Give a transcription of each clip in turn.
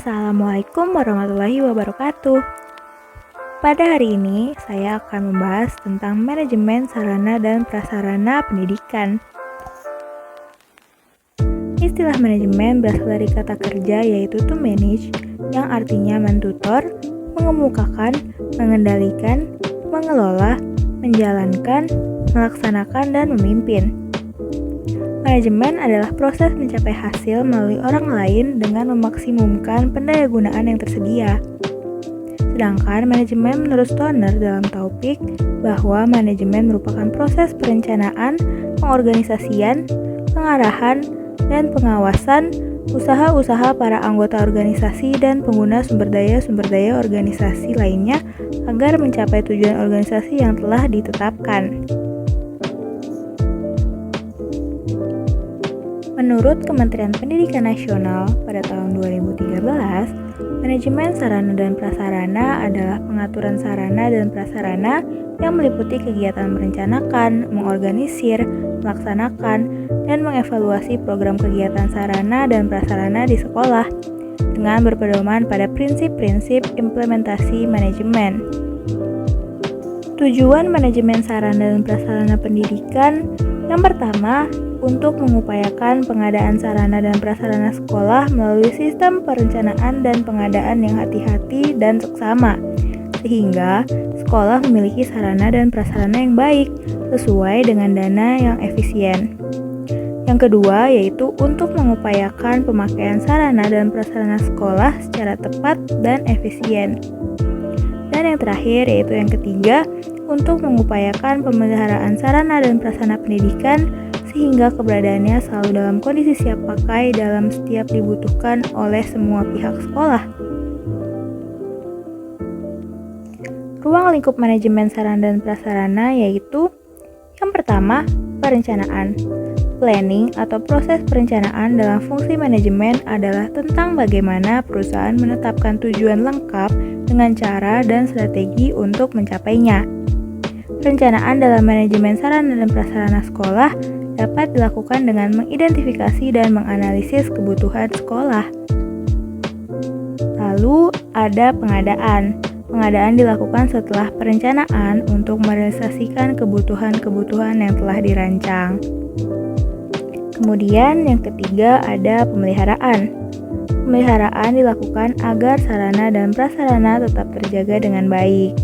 Assalamualaikum warahmatullahi wabarakatuh. Pada hari ini, saya akan membahas tentang manajemen sarana dan prasarana pendidikan. Istilah manajemen berasal dari kata kerja yaitu to manage, yang artinya mentutor, mengemukakan, mengendalikan, mengelola, menjalankan, melaksanakan, dan memimpin. Manajemen adalah proses mencapai hasil melalui orang lain dengan memaksimumkan pendayagunaan yang tersedia. Sedangkan manajemen menurut Stoner dalam topik bahwa manajemen merupakan proses perencanaan, pengorganisasian, pengarahan, dan pengawasan usaha-usaha para anggota organisasi dan pengguna sumber daya organisasi lainnya agar mencapai tujuan organisasi yang telah ditetapkan. Menurut Kementerian Pendidikan Nasional pada tahun 2013, manajemen sarana dan prasarana adalah pengaturan sarana dan prasarana yang meliputi kegiatan merencanakan, mengorganisir, melaksanakan, dan mengevaluasi program kegiatan sarana dan prasarana di sekolah dengan berpedoman pada prinsip-prinsip implementasi manajemen. Tujuan manajemen sarana dan prasarana pendidikan yang pertama, untuk mengupayakan pengadaan sarana dan prasarana sekolah melalui sistem perencanaan dan pengadaan yang hati-hati dan seksama, sehingga sekolah memiliki sarana dan prasarana yang baik sesuai dengan dana yang efisien. Yang kedua yaitu untuk mengupayakan pemakaian sarana dan prasarana sekolah secara tepat dan efisien. Dan yang terakhir yaitu yang ketiga, untuk mengupayakan pemeliharaan sarana dan prasarana pendidikan sehingga keberadaannya selalu dalam kondisi siap pakai dalam setiap dibutuhkan oleh semua pihak sekolah. Ruang lingkup manajemen sarana dan prasarana yaitu yang pertama, perencanaan. Planning atau proses perencanaan dalam fungsi manajemen adalah tentang bagaimana perusahaan menetapkan tujuan lengkap dengan cara dan strategi untuk mencapainya. Perencanaan dalam manajemen sarana dan prasarana sekolah dapat dilakukan dengan mengidentifikasi dan menganalisis kebutuhan sekolah. Lalu ada pengadaan. Pengadaan dilakukan setelah perencanaan untuk merealisasikan kebutuhan-kebutuhan yang telah dirancang. Kemudian yang ketiga ada pemeliharaan. Pemeliharaan dilakukan agar sarana dan prasarana tetap terjaga dengan baik.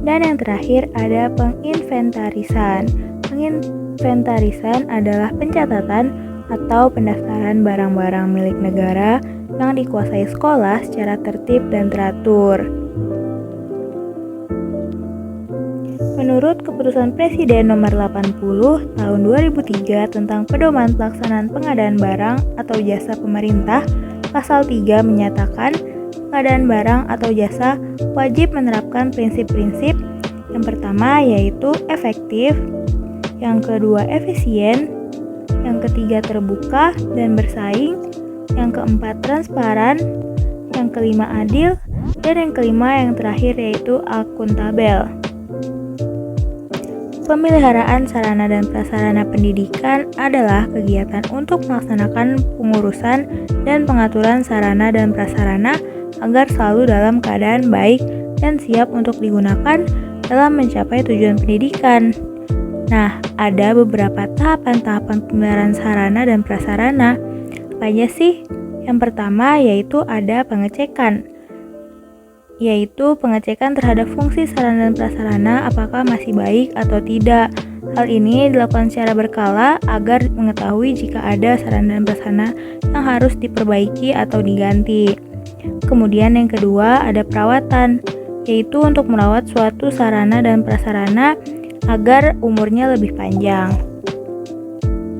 Dan yang terakhir ada penginventarisan. Penginventarisan adalah pencatatan atau pendaftaran barang-barang milik negara yang dikuasai sekolah secara tertib dan teratur. Menurut Keputusan Presiden Nomor 80 Tahun 2003 tentang Pedoman Pelaksanaan Pengadaan Barang atau Jasa Pemerintah, Pasal 3 menyatakan pengadaan barang atau jasa wajib menerapkan prinsip-prinsip. Yang pertama yaitu efektif, yang kedua efisien, yang ketiga terbuka dan bersaing, yang keempat transparan, yang kelima adil, dan yang kelima yang terakhir yaitu akuntabel. Pemeliharaan sarana dan prasarana pendidikan adalah kegiatan untuk melaksanakan pengurusan dan pengaturan sarana dan prasarana agar selalu dalam keadaan baik dan siap untuk digunakan dalam mencapai tujuan pendidikan. Nah, ada beberapa tahapan-tahapan pemeliharaan sarana dan prasarana. Apa aja sih? Yang pertama yaitu ada pengecekan, yaitu pengecekan terhadap fungsi sarana dan prasarana apakah masih baik atau tidak. Hal ini dilakukan secara berkala agar mengetahui jika ada sarana dan prasarana yang harus diperbaiki atau diganti. Kemudian yang kedua ada perawatan, yaitu untuk merawat suatu sarana dan prasarana agar umurnya lebih panjang.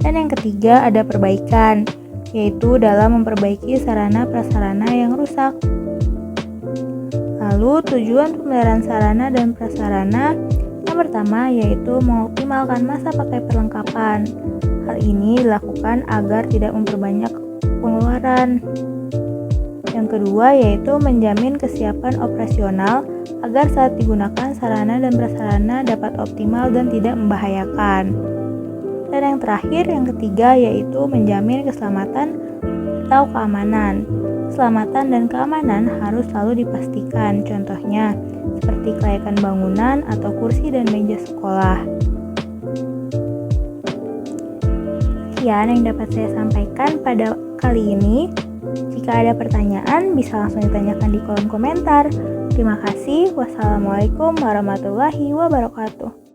Dan yang ketiga ada perbaikan, yaitu dalam memperbaiki sarana prasarana yang rusak. Lalu tujuan pemeliharaan sarana dan prasarana yang pertama yaitu mengoptimalkan masa pakai perlengkapan. Hal ini dilakukan agar tidak memperbanyak pengeluaran. Yang kedua yaitu menjamin kesiapan operasional agar saat digunakan sarana dan prasarana dapat optimal dan tidak membahayakan. Dan yang terakhir, yang ketiga yaitu menjamin keselamatan atau keamanan. keselamatan dan keamanan harus selalu dipastikan. Contohnya, seperti kelayakan bangunan atau kursi dan meja sekolah. Sekian yang dapat saya sampaikan pada kali ini. Jika ada pertanyaan, bisa langsung ditanyakan di kolom komentar. Terima kasih. Wassalamualaikum warahmatullahi wabarakatuh.